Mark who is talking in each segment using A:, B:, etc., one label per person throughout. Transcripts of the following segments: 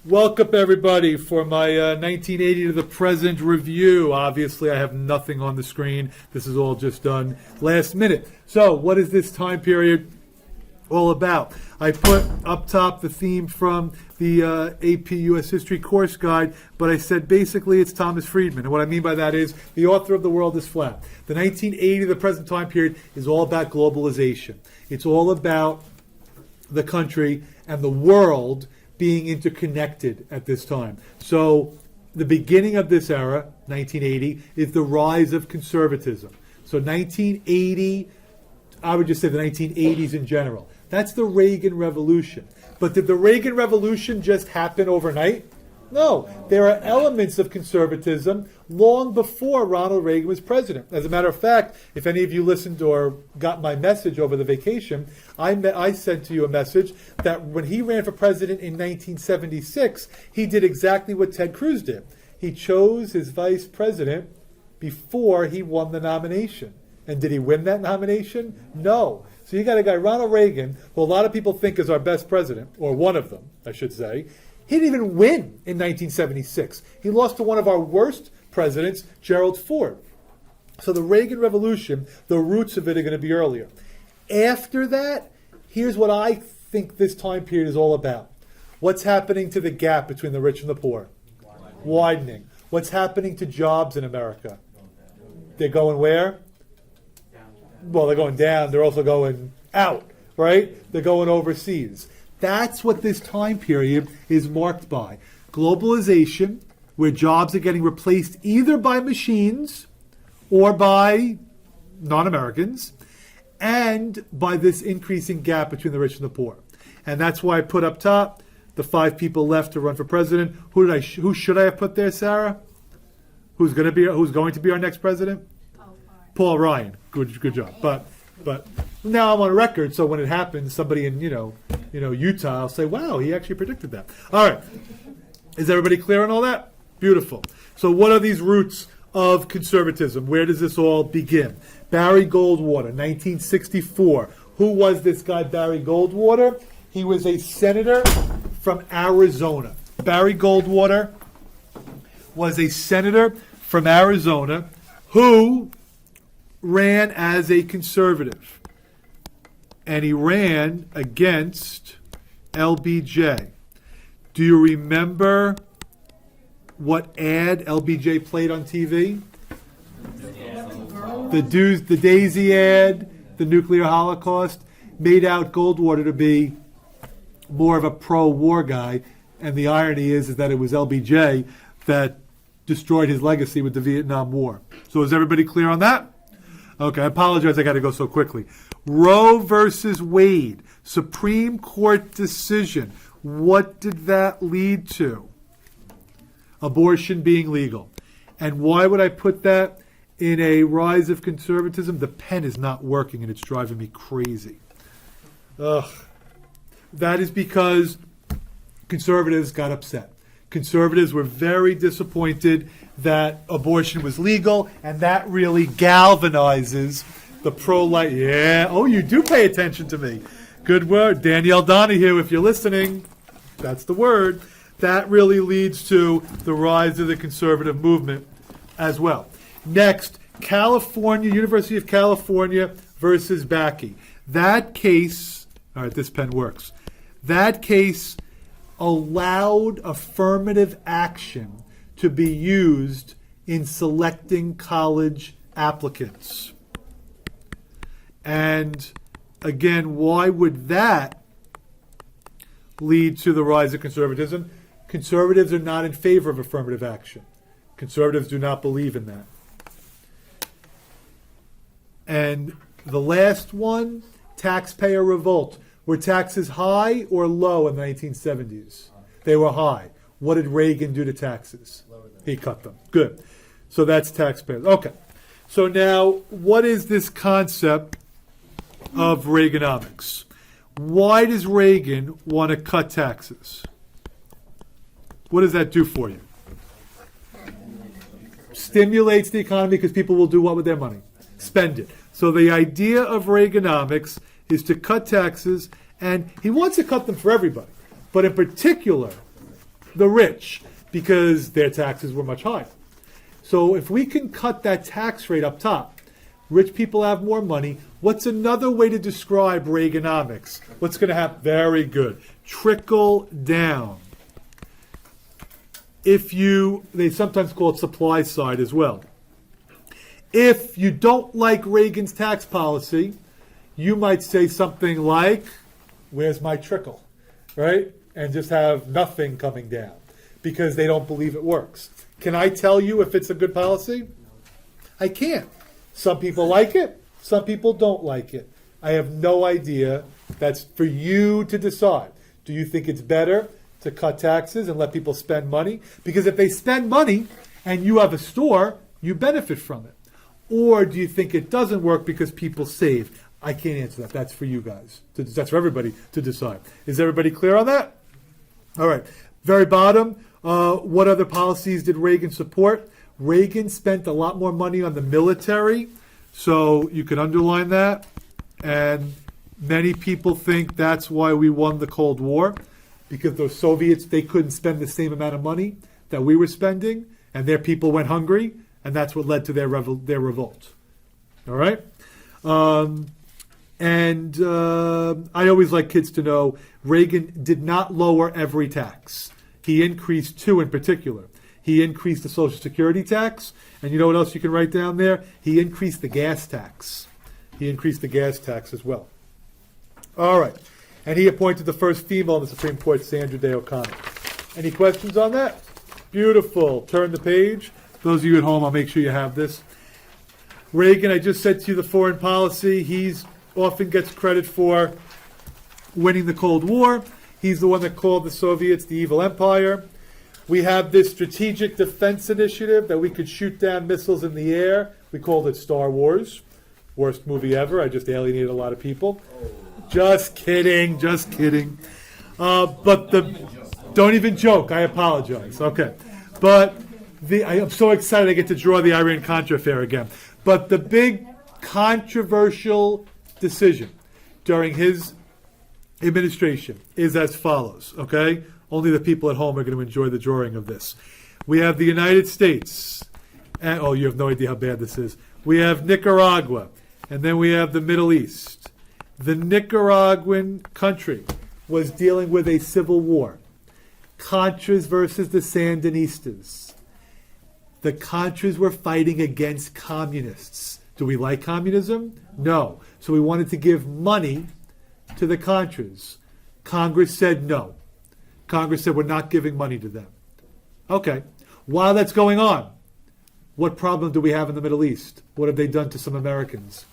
A: Welcome, everybody, for my 1980 to the present review. Obviously, I have nothing on the screen. This is all just done last minute. So, what is this time period all about? I put up top the theme from the AP U.S. History course guide, but I said basically it's Thomas Friedman. And what I mean by that is the author of The World is Flat. The 1980 to the present time period is all about globalization. It's all about the country and the world being interconnected at this time. So the beginning of this era, 1980, is the rise of conservatism. So 1980, I would just say the 1980s in general. That's the Reagan Revolution. But did the Reagan Revolution just happen overnight? No. There are elements of conservatism long before Ronald Reagan was president. As a matter of fact, if any of you listened or got my message over the vacation, I sent to you a message that when he ran for president in 1976, he did exactly what Ted Cruz did. He chose his vice president before he won the nomination. And did he win that nomination? No. So you got a guy, Ronald Reagan, who a lot of people think is our best president, or one of them, I should say. He didn't even win in 1976. He lost to one of our worst presidents, Gerald Ford. So the Reagan Revolution, the roots of it are going to be earlier. After that, here's what I think this time period is all about. What's happening to the gap between the rich and the poor? Widening. What's happening to jobs in America? They're going where? Well, they're going down. They're also going out, right? They're going overseas. That's what this time period is marked by. Globalization, where jobs are getting replaced either by machines or by non-Americans, and by this increasing gap between the rich and the poor. And that's why I put up top the 5 people left to run for president. Who should I have put there, Sarah? Who's going to be our next president? Paul Ryan. Good job. But now I'm on record, so when it happens, somebody in Utah will say, "Wow, he actually predicted that." All right, is everybody clear on all that? Beautiful. So what are these roots of conservatism? Where does this all begin? Barry Goldwater, 1964. Who was this guy, Barry Goldwater? He was a senator from Arizona. Barry Goldwater was a senator from Arizona who ran as a conservative, and he ran against LBJ. Do you remember what ad LBJ played on TV? The Daisy ad, the nuclear holocaust, made out Goldwater to be more of a pro-war guy, and the irony is that it was LBJ that destroyed his legacy with the Vietnam War. So is everybody clear on that? Okay, I apologize, I got to go so quickly. Roe versus Wade, Supreme Court decision. What did that lead to? Abortion being legal. And why would I put that in a rise of conservatism? The pen is not working and it's driving me crazy. Ugh. That is because conservatives got upset. Conservatives were very disappointed that abortion was legal, and that really galvanizes the pro-life. Yeah, oh, you do pay attention to me. Good word. Danielle Donahue, if you're listening, that's the word. That really leads to the rise of the conservative movement as well. Next, California, University of California versus Bakke. That case, all right, this pen works. That case allowed affirmative action to be used in selecting college applicants. And again, why would that lead to the rise of conservatism? Conservatives are not in favor of affirmative action. Conservatives do not believe in that. And the last one, taxpayer revolt. Were taxes high or low in the 1970s? They were high. What did Reagan do to taxes? He cut them. Good. So that's taxpayers. Okay. So now, what is this concept of Reaganomics? Why does Reagan want to cut taxes? What does that do for you? Stimulates the economy because people will do what with their money? Spend it. So the idea of Reaganomics is to cut taxes, and he wants to cut them for everybody. But in particular, the rich because their taxes were much higher. So if we can cut that tax rate up top, rich people have more money. What's another way to describe Reaganomics? What's going to happen? Very good. Trickle down. They sometimes call it supply side as well. If you don't like Reagan's tax policy, you might say something like, where's my trickle, right? And just have nothing coming down because they don't believe it works. Can I tell you if it's a good policy? I can't. Some people like it, some people don't like it. I have no idea. That's for you to decide. Do you think it's better to cut taxes and let people spend money? Because if they spend money and you have a store, you benefit from it. Or do you think it doesn't work because people save? I can't answer that. That's for you guys. That's for everybody to decide. Is everybody clear on that? All right. Very bottom, what other policies did Reagan support? Reagan spent a lot more money on the military, so you can underline that. And many people think that's why we won the Cold War, because those Soviets, they couldn't spend the same amount of money that we were spending, and their people went hungry, and that's what led to their revolt. All right? I always like kids to know Reagan did not lower every tax. He increased two in particular. He increased the Social Security tax, and you know what else you can write down there? He increased the gas tax. He increased the gas tax as well. All right. And he appointed the first female in the Supreme Court, Sandra Day O'Connor. Any questions on that? Beautiful. Turn the page. Those of you at home, I'll make sure you have this. Reagan, I just said to you the foreign policy. He's often gets credit for winning the Cold War. He's the one that called the Soviets the evil empire. We have this strategic defense initiative that we could shoot down missiles in the air. We called it Star Wars. Worst movie ever. I just alienated a lot of people. Just kidding. Just kidding. Don't even joke. I apologize. Okay. But I am so excited I get to draw the Iran-Contra affair again. But the big controversial decision during his administration is as follows, okay? Only the people at home are going to enjoy the drawing of this. We have the United States. And, oh, you have no idea how bad this is. We have Nicaragua. And then we have the Middle East. The Nicaraguan country was dealing with a civil war. Contras versus the Sandinistas. The Contras were fighting against communists. Do we like communism? No. So we wanted to give money to the Contras. Congress said no. Congress said we're not giving money to them. Okay. While that's going on, what problem do we have in the Middle East? What have they done to some Americans?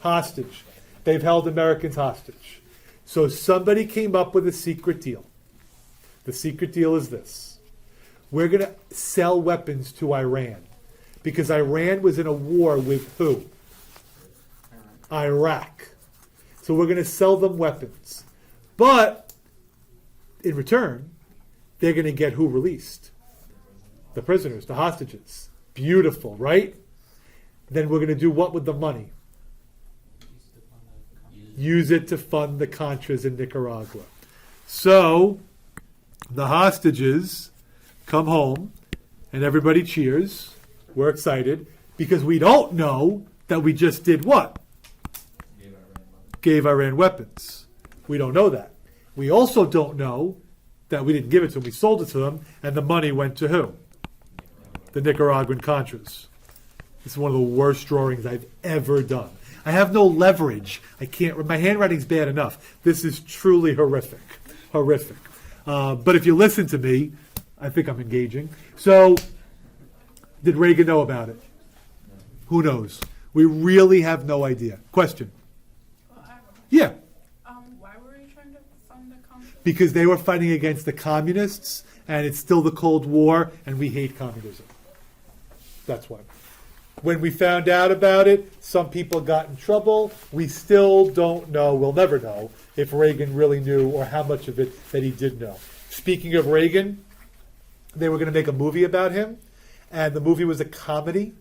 A: Hostage. They've held Americans hostage. So somebody came up with a secret deal. The secret deal is this. We're going to sell weapons to Iran. Because Iran was in a war with who? Iraq. So we're going to sell them weapons. But in return, they're going to get who released? The prisoners, the hostages. Beautiful, right? Then we're going to do what with the money? Use it to fund the Contras in Nicaragua. So the hostages come home and everybody cheers. We're excited because we don't know that we just did what? Gave Iran weapons. We don't know that. We also don't know that we didn't give it to them. We sold it to them, and the money went to who? The Nicaraguan Contras. This is one of the worst drawings I've ever done. I have no leverage. I can't. My handwriting's bad enough. This is truly horrific. Horrific. But if you listen to me, I think I'm engaging. So, did Reagan know about it? Who knows? We really have no idea. Question? Yeah.
B: Why were you trying to fund the Contras?
A: Because they were fighting against the communists, and it's still the Cold War, and we hate communism. That's why. When we found out about it, some people got in trouble. We still don't know, we'll never know, if Reagan really knew or how much of it that he did know. Speaking of Reagan, they were going to make a movie about him, and the movie was a comedy,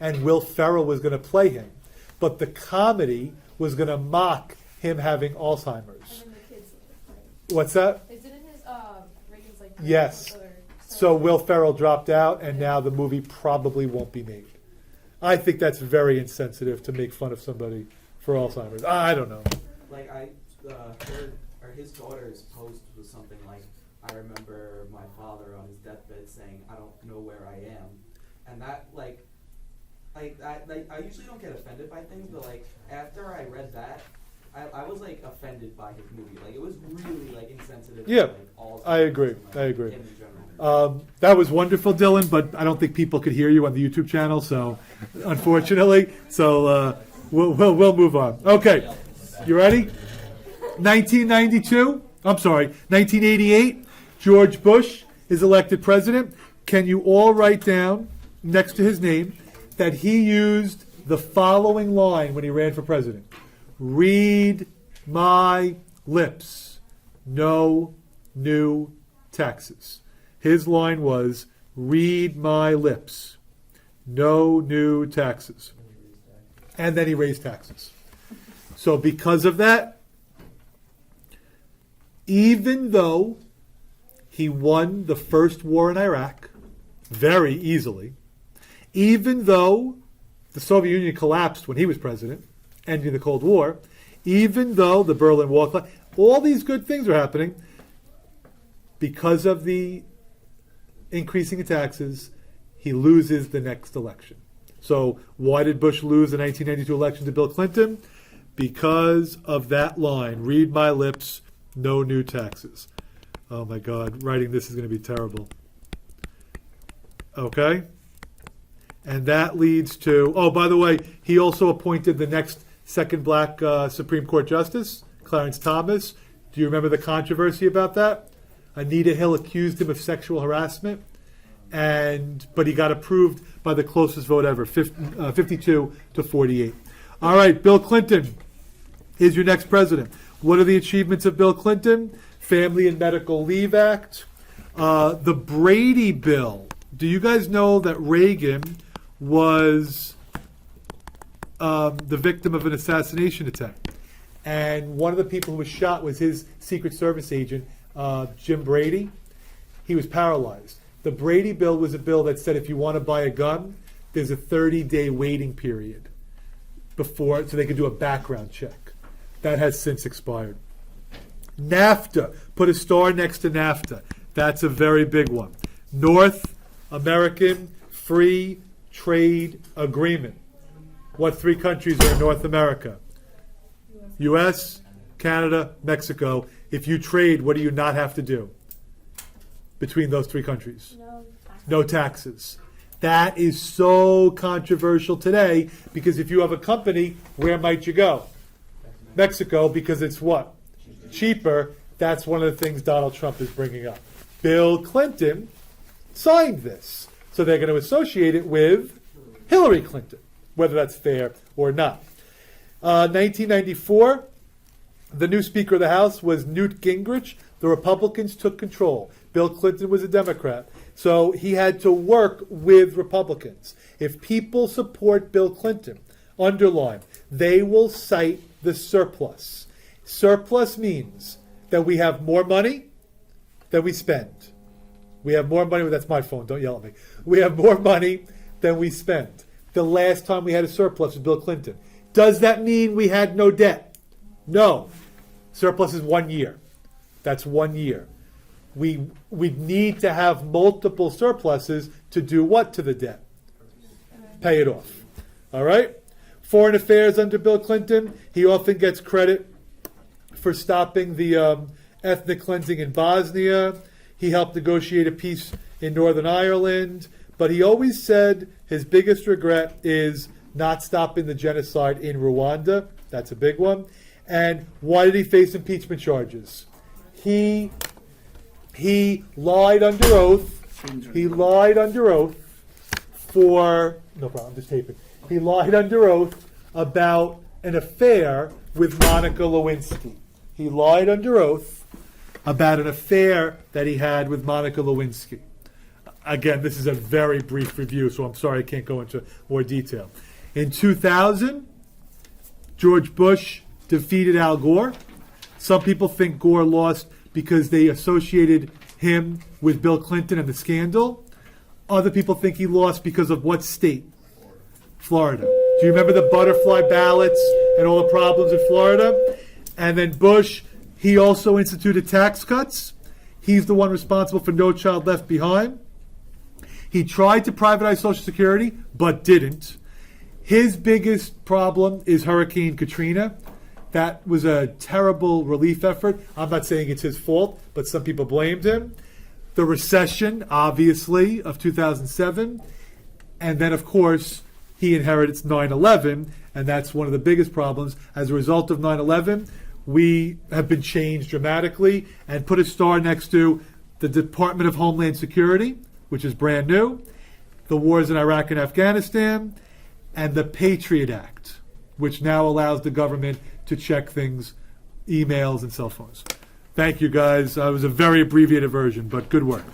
A: and Will Ferrell was going to play him. But the comedy was going to mock him having Alzheimer's.
C: And then the kids, like,
A: What's that?
C: is it in his Reagan's like?
A: Yes. So Will Ferrell dropped out, and now the movie probably won't be made. I think that's very insensitive to make fun of somebody for Alzheimer's. I don't know.
C: Like I heard, or his daughter's post was something like, "I remember my father on his deathbed saying, I don't know where I am," and that I usually don't get offended by things, but like after I read that, I was like offended by his movie. Like it was really like insensitive.
A: Yeah,
C: to, like, all
A: I agree.
C: and, like,
A: I agree.
C: him in general.
A: That was wonderful, Dylan, but I don't think people could hear you on the YouTube channel, so unfortunately. So we'll move on. Okay, you ready? 1988, George Bush is elected president. Can you all write down next to his name that he used the following line when he ran for president? Read my lips. No new taxes. His line was, read my lips. No new taxes. And then he raised taxes. So because of that, even though he won the first war in Iraq very easily, even though the Soviet Union collapsed when he was president, ending the Cold War, even though the Berlin Wall collapsed, all these good things are happening, because of the increasing of taxes, he loses the next election. So why did Bush lose the 1992 election to Bill Clinton? Because of that line, read my lips, no new taxes. Oh my God, writing this is going to be terrible. Okay? And that leads to, oh, by the way, he also appointed the next second black Supreme Court Justice, Clarence Thomas. Do you remember the controversy about that? Anita Hill accused him of sexual harassment, but he got approved by the closest vote ever, 52 to 48. All right, Bill Clinton is your next president. What are the achievements of Bill Clinton? Family and Medical Leave Act, the Brady Bill. Do you guys know that Reagan was the victim of an assassination attempt? And one of the people who was shot was his Secret Service agent, Jim Brady. He was paralyzed. The Brady Bill was a bill that said if you want to buy a gun, there's a 30-day waiting period before, so they could do a background check. That has since expired. NAFTA, put a star next to NAFTA. That's a very big one. North American Free Trade Agreement. What three countries are in North America? U.S., Canada, Mexico. If you trade, what do you not have to do between those three countries? No taxes. That is so controversial today because if you have a company, where might you go? Mexico, because it's what? Cheaper. That's one of the things Donald Trump is bringing up. Bill Clinton signed this. So they're going to associate it with Hillary Clinton, whether that's fair or not. 1994, the new Speaker of the House was Newt Gingrich. The Republicans took control. Bill Clinton was a Democrat. So he had to work with Republicans. If people support Bill Clinton, underline, they will cite the surplus. Surplus means that we have more money than we spend. We have more money. That's my phone. Don't yell at me. We have more money than we spend. The last time we had a surplus was Bill Clinton. Does that mean we had no debt? No. Surplus is 1 year. That's 1 year. We need to have multiple surpluses to do what to the debt? Pay it off. All right? Foreign affairs under Bill Clinton, he often gets credit for stopping the ethnic cleansing in Bosnia. He helped negotiate a peace in Northern Ireland. But he always said his biggest regret is not stopping the genocide in Rwanda. That's a big one. And why did he face impeachment charges? He lied under oath. He lied under oath for... No problem, I'm just taping. He lied under oath about an affair with Monica Lewinsky. He lied under oath about an affair that he had with Monica Lewinsky. Again, this is a very brief review, so I'm sorry I can't go into more detail. In 2000, George Bush defeated Al Gore. Some people think Gore lost because they associated him with Bill Clinton and the scandal. Other people think he lost because of what state? Florida. Do you remember the butterfly ballots and all the problems in Florida? And then Bush, he also instituted tax cuts. He's the one responsible for No Child Left Behind. He tried to privatize Social Security, but didn't. His biggest problem is Hurricane Katrina. That was a terrible relief effort. I'm not saying it's his fault, but some people blamed him. The recession, obviously, of 2007. And then, of course, he inherits 9/11, and that's one of the biggest problems. As a result of 9/11, we have been changed dramatically, and put a star next to the Department of Homeland Security, which is brand new, the wars in Iraq and Afghanistan, and the Patriot Act, which now allows the government to check things, emails and cell phones. Thank you, guys. It was a very abbreviated version, but good work.